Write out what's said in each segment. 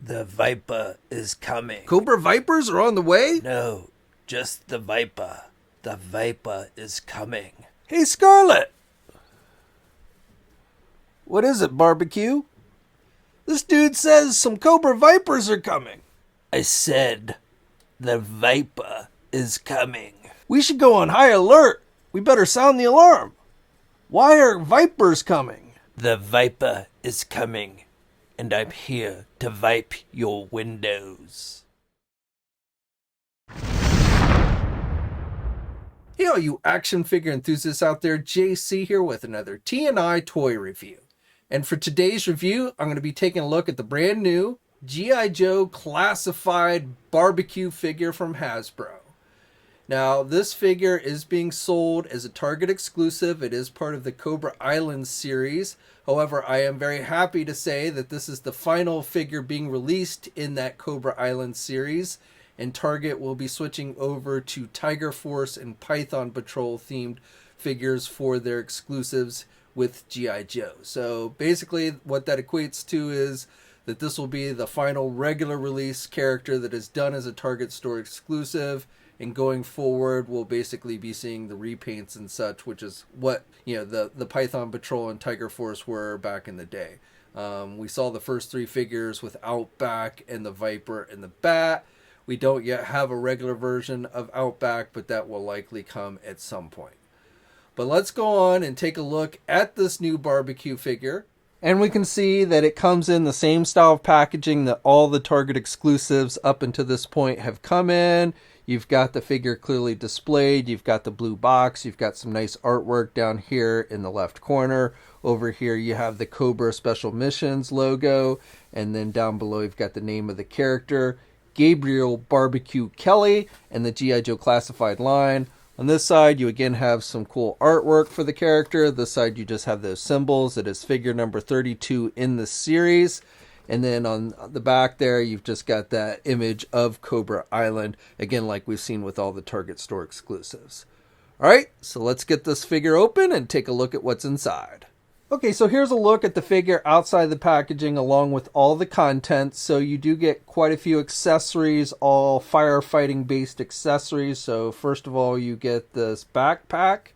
The Viper is coming. Cobra Vipers are on the way? No, just the Viper. The Viper is coming. Hey, Scarlet! What is it, Barbecue? This dude says some Cobra Vipers are coming. I said the Viper is coming. We should go on high alert. We better sound the alarm. Why are Vipers coming? The Viper is coming, and I'm here to vipe your windows. Hey, all you action figure enthusiasts out there, JC here with another T&I toy review. And for today's review, I'm going to be taking a look at the brand new G.I. Joe classified barbecue figure from Hasbro. Now, this figure is being sold as a Target exclusive. It is part of the Cobra Island series. However, I am very happy to say that this is the final figure being released in that Cobra Island series. And Target will be switching over to Tiger Force and Python Patrol themed figures for their exclusives with G.I. Joe. So basically what that equates to is that this will be the final regular release character that is done as a Target store exclusive, and going forward we'll basically be seeing the repaints and such, which is what the Python Patrol and Tiger Force were back in the day. We saw the first three figures with Outback and the Viper and the Bat. We don't yet have a regular version of Outback, but that will likely come at some point. But let's go on and take a look at this new barbecue figure. And we can see that it comes in the same style of packaging that all the Target exclusives up until this point have come in. You've got the figure clearly displayed. You've got the blue box. You've got some nice artwork down here in the left corner. Over here you have the Cobra Special Missions logo. And then down below you've got the name of the character, Gabriel Barbecue Kelly, and the G.I. Joe Classified line. On this side, you again have some cool artwork for the character. This side, you just have those symbols. It is figure number 32 in the series. And then on the back there, you've just got that image of Cobra Island, again, like we've seen with all the Target store exclusives. All right, so let's get this figure open and take a look at what's inside. Okay, so here's a look at the figure outside the packaging along with all the contents. So you do get quite a few accessories, all firefighting based accessories. So first of all, you get this backpack,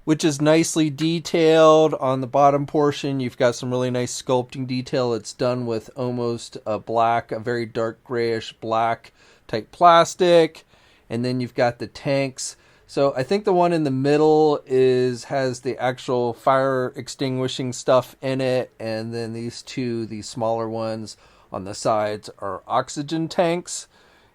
which is nicely detailed. On the bottom portion, you've got some really nice sculpting detail. It's done with almost a very dark grayish black type plastic. And then you've got the tanks. So I think the one in the middle has the actual fire extinguishing stuff in it, and then these smaller ones on the sides are oxygen tanks,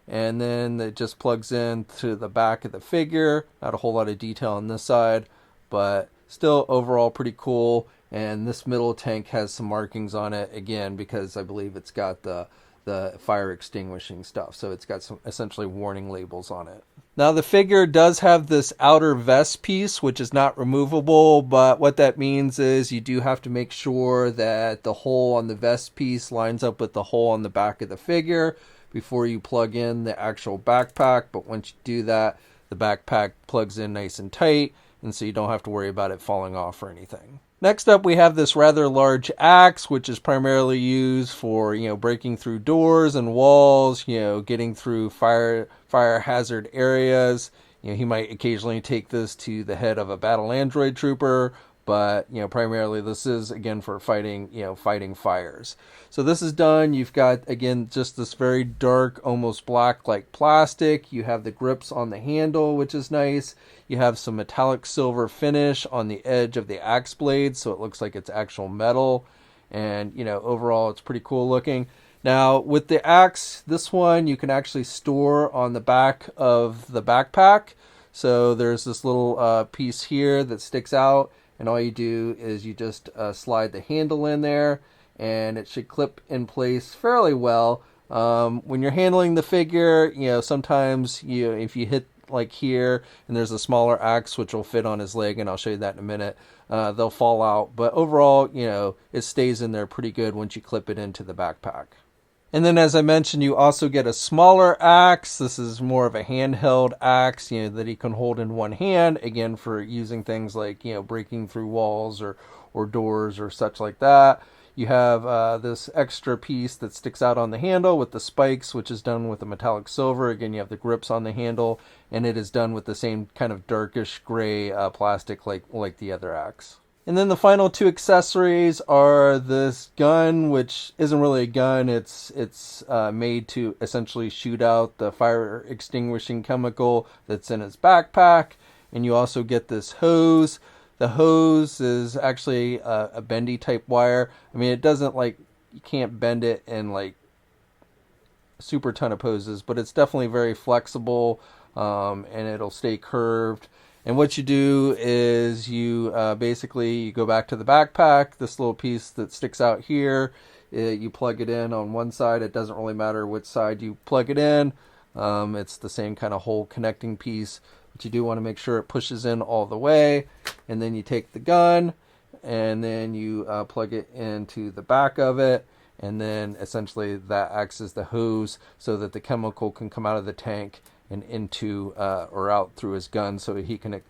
and then it just plugs in to the back of the figure. Not a whole lot of detail on this side, but still overall pretty cool. And this middle tank has some markings on it again because I believe it's got the fire extinguishing stuff, so it's got some essentially warning labels on it. Now the figure does have this outer vest piece, which is not removable, but what that means is you do have to make sure that the hole on the vest piece lines up with the hole on the back of the figure before you plug in the actual backpack. But once you do that, the backpack plugs in nice and tight, and so you don't have to worry about it falling off or anything. Next up, we have this rather large axe, which is primarily used for, breaking through doors and walls, getting through fire hazard areas. He might occasionally take this to the head of a battle android trooper, but, primarily this is, again, for fighting fires. So this is done. You've got, again, just this very dark, almost black-like plastic. You have the grips on the handle, which is nice. You have some metallic silver finish on the edge of the axe blade, so it looks like it's actual metal. And, overall, it's pretty cool looking. Now, with the axe, this one you can actually store on the back of the backpack. So there's this little piece here that sticks out, and all you do is you just slide the handle in there, and it should clip in place fairly well. When you're handling the figure, sometimes if you hit like here, and there's a smaller axe which will fit on his leg, and I'll show you that in a minute, they'll fall out. But overall, it stays in there pretty good once you clip it into the backpack. And then, as I mentioned, you also get a smaller axe. This is more of a handheld axe, that he can hold in one hand, again, for using things like, breaking through walls or doors or such like that. You have this extra piece that sticks out on the handle with the spikes, which is done with a metallic silver. Again, you have the grips on the handle, and it is done with the same kind of darkish gray plastic like the other axe. And then the final two accessories are this gun, which isn't really a gun. It's made to essentially shoot out the fire extinguishing chemical that's in his backpack. And you also get this hose. The hose is actually a bendy type wire. I mean, it doesn't you can't bend it in super ton of poses, but it's definitely very flexible, and it'll stay curved. And what you do is you basically you go back to the backpack, this little piece that sticks out here, you plug it in on one side. It doesn't really matter which side you plug it in. It's the same kind of whole connecting piece, but you do want to make sure it pushes in all the way. And then you take the gun and then you plug it into the back of it. And then essentially that acts as the hose so that the chemical can come out of the tank and into or out through his gun so he can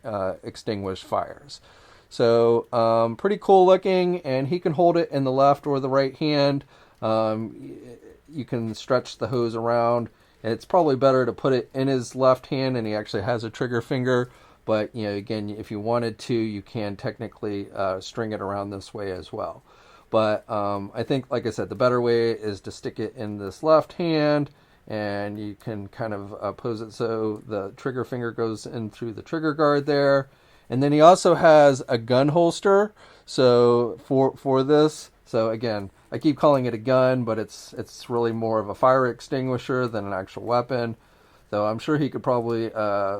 extinguish fires. So pretty cool looking, and he can hold it in the left or the right hand. You can stretch the hose around. It's probably better to put it in his left hand, and he actually has a trigger finger. But again, if you wanted to, you can technically string it around this way as well. But I think, like I said, the better way is to stick it in this left hand, and you can kind of pose it so the trigger finger goes in through the trigger guard there. And then he also has a gun holster. So for this, so again, I keep calling it a gun, but it's really more of a fire extinguisher than an actual weapon. Though I'm sure he could probably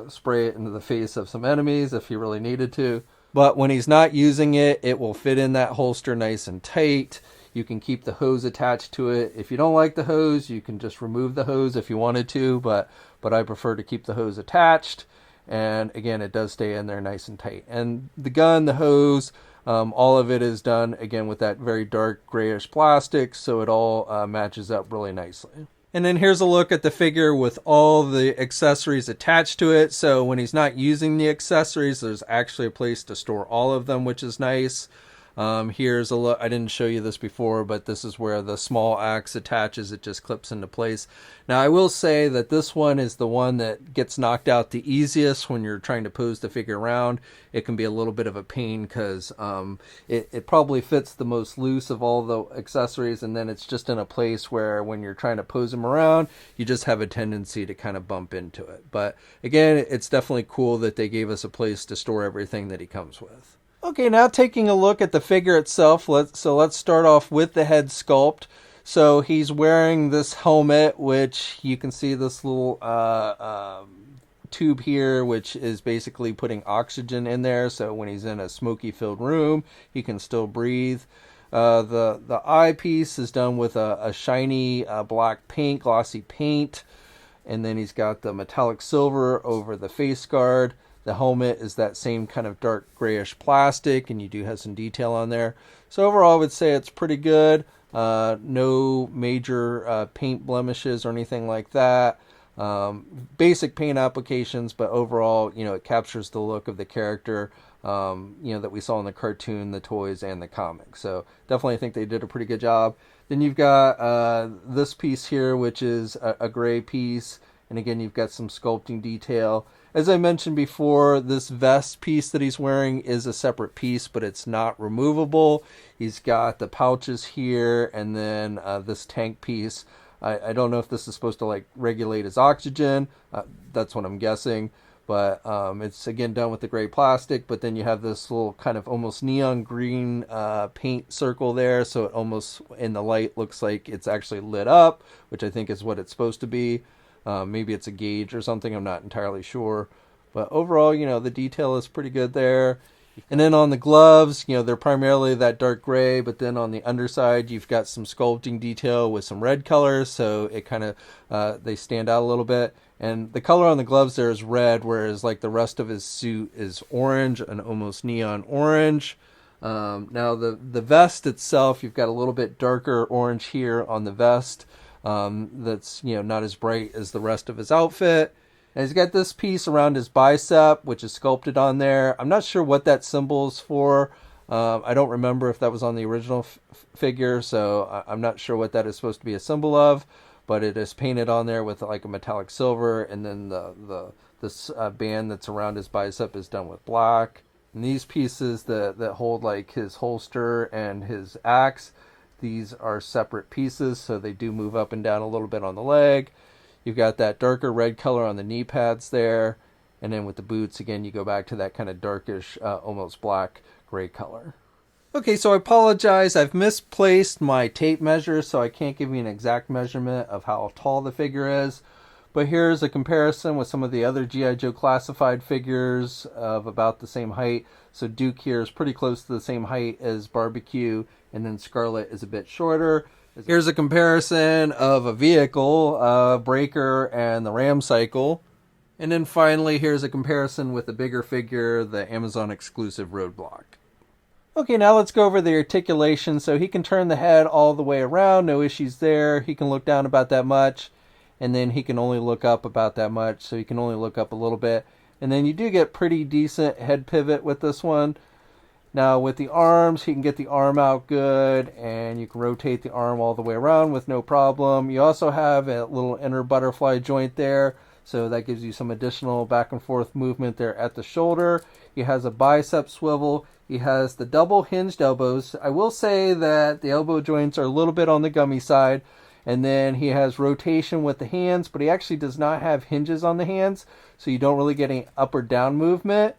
spray it into the face of some enemies if he really needed to. But when he's not using it, it will fit in that holster nice and tight. You can keep the hose attached to it. If you don't like the hose, you can just remove the hose if you wanted to, but I prefer to keep the hose attached. And again, it does stay in there nice and tight. And the gun, the hose, all of it is done, again, with that very dark grayish plastic, so it all matches up really nicely. And then here's a look at the figure with all the accessories attached to it. So when he's not using the accessories, there's actually a place to store all of them, which is nice. Here's a look. I didn't show you this before, but this is where the small axe attaches. It just clips into place. Now, I will say that this one is the one that gets knocked out the easiest when you're trying to pose the figure around. It can be a little bit of a pain because it probably fits the most loose of all the accessories, and then it's just in a place where when you're trying to pose him around, you just have a tendency to kind of bump into it. But again, it's definitely cool that they gave us a place to store everything that he comes with. Okay, now taking a look at the figure itself, let's start off with the head sculpt. So he's wearing this helmet, which you can see this little tube here, which is basically putting oxygen in there. So when he's in a smoky-filled room, he can still breathe. The eyepiece is done with a shiny black paint, glossy paint. And then he's got the metallic silver over the face guard. The helmet is that same kind of dark grayish plastic, and you do have some detail on there. So overall, I would say it's pretty good. No major paint blemishes or anything like that. Basic paint applications, but overall, it captures the look of the character, that we saw in the cartoon, the toys, and the comics. So definitely think they did a pretty good job. Then you've got this piece here, which is a gray piece. And again, you've got some sculpting detail. As I mentioned before, this vest piece that he's wearing is a separate piece, but it's not removable. He's got the pouches here, and then this tank piece. I don't know if this is supposed to regulate his oxygen. That's what I'm guessing. But it's, again, done with the gray plastic. But then you have this little kind of almost neon green paint circle there. So it almost, in the light, looks like it's actually lit up, which I think is what it's supposed to be. Maybe it's a gauge or something. I'm not entirely sure. But overall, the detail is pretty good there. And then on the gloves, they're primarily that dark gray. But then on the underside, you've got some sculpting detail with some red colors. So it kind of, they stand out a little bit. And the color on the gloves there is red, whereas the rest of his suit is orange, an almost neon orange. Now the vest itself, you've got a little bit darker orange here on the vest. That's not as bright as the rest of his outfit. And he's got this piece around his bicep, which is sculpted on there. I'm not sure what that symbol is for. I don't remember if that was on the original figure, so I'm not sure what that is supposed to be a symbol of, but it is painted on there with like a metallic silver, and then this band that's around his bicep is done with black. And these pieces that hold like his holster and his axe, these are separate pieces, so they do move up and down a little bit on the leg. You've got that darker red color on the knee pads there, and then with the boots, again, you go back to that kind of darkish, almost black gray color. Okay, so I apologize. I've misplaced my tape measure, so I can't give you an exact measurement of how tall the figure is. But here's a comparison with some of the other G.I. Joe classified figures of about the same height. So Duke here is pretty close to the same height as Barbecue, and then Scarlet is a bit shorter. Here's a comparison of a vehicle, Breaker and the Ram Cycle. And then finally, here's a comparison with a bigger figure, the Amazon exclusive Roadblock. Okay, now let's go over the articulation. So he can turn the head all the way around, no issues there. He can look down about that much, and then he can only look up about that much, so he can only look up a little bit. And then you do get pretty decent head pivot with this one. Now with the arms, he can get the arm out good, and you can rotate the arm all the way around with no problem. You also have a little inner butterfly joint there, so that gives you some additional back and forth movement there at the shoulder. He has a bicep swivel. He has the double hinged elbows. I will say that the elbow joints are a little bit on the gummy side. And then he has rotation with the hands, but he actually does not have hinges on the hands, so you don't really get any up or down movement.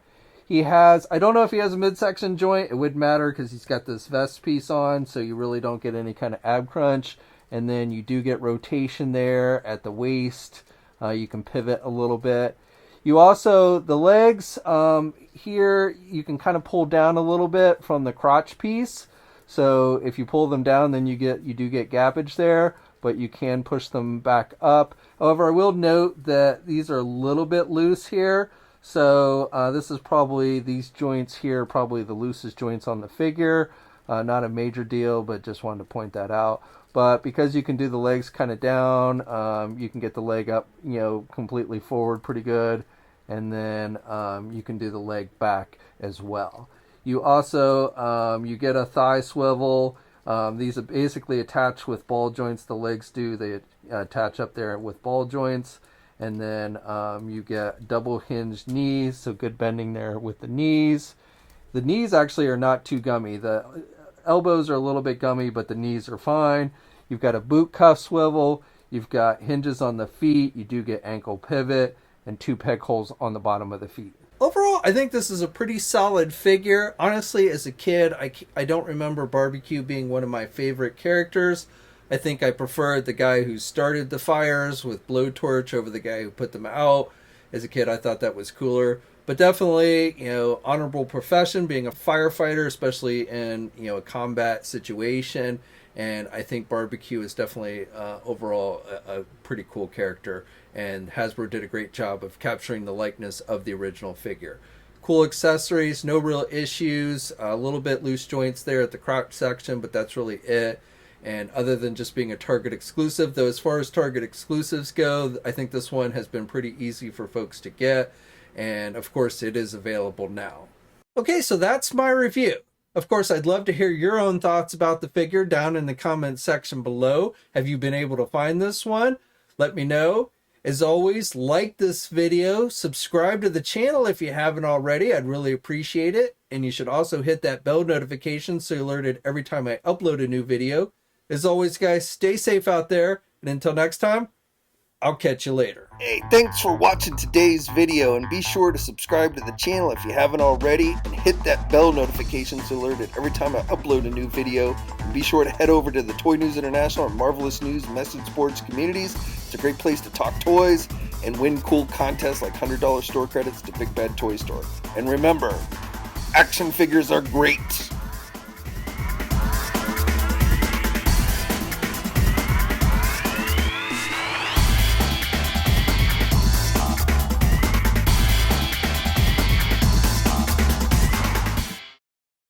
He has, I don't know if he has a midsection joint. It wouldn't matter because he's got this vest piece on, so you really don't get any kind of ab crunch. And then you do get rotation there at the waist. You can pivot a little bit. You also, the legs, here you can kind of pull down a little bit from the crotch piece. So if you pull them down, then you do get gappage there, but you can push them back up. However, I will note that these are a little bit loose here. So this is probably, these joints here, probably the loosest joints on the figure. Not a major deal, but just wanted to point that out. But because you can do the legs kind of down, you can get the leg up, completely forward pretty good. And then you can do the leg back as well. You also, you get a thigh swivel. These are basically attached with ball joints. The legs do, they attach up there with ball joints. And then you get double hinged knees, so good bending there with the knees. The knees actually are not too gummy. The elbows are a little bit gummy, but the knees are fine. You've got a boot cuff swivel. You've got hinges on the feet. You do get ankle pivot and 2 peg holes on the bottom of the feet. Overall, I think this is a pretty solid figure. Honestly, as a kid, I don't remember Barbecue being one of my favorite characters. I think I preferred the guy who started the fires with blowtorch over the guy who put them out. As a kid, I thought that was cooler. But definitely, honorable profession, being a firefighter, especially in, a combat situation. And I think Barbecue is definitely overall a pretty cool character. And Hasbro did a great job of capturing the likeness of the original figure. Cool accessories, no real issues. A little bit loose joints there at the crotch section, but that's really it. And other than just being a Target exclusive, though as far as Target exclusives go, I think this one has been pretty easy for folks to get. And of course, it is available now. Okay, so that's my review. Of course, I'd love to hear your own thoughts about the figure down in the comments section below. Have you been able to find this one? Let me know. As always, like this video, subscribe to the channel if you haven't already. I'd really appreciate it. And you should also hit that bell notification so you're alerted every time I upload a new video. As always, guys, stay safe out there. And until next time, I'll catch you later. Hey, thanks for watching today's video, and be sure to subscribe to the channel if you haven't already, and hit that bell notification so you're alerted every time I upload a new video. And be sure to head over to the Toy News International and Marvelous News Message Boards communities. It's a great place to talk toys and win cool contests like $100 store credits to Big Bad Toy Store. And remember, action figures are great.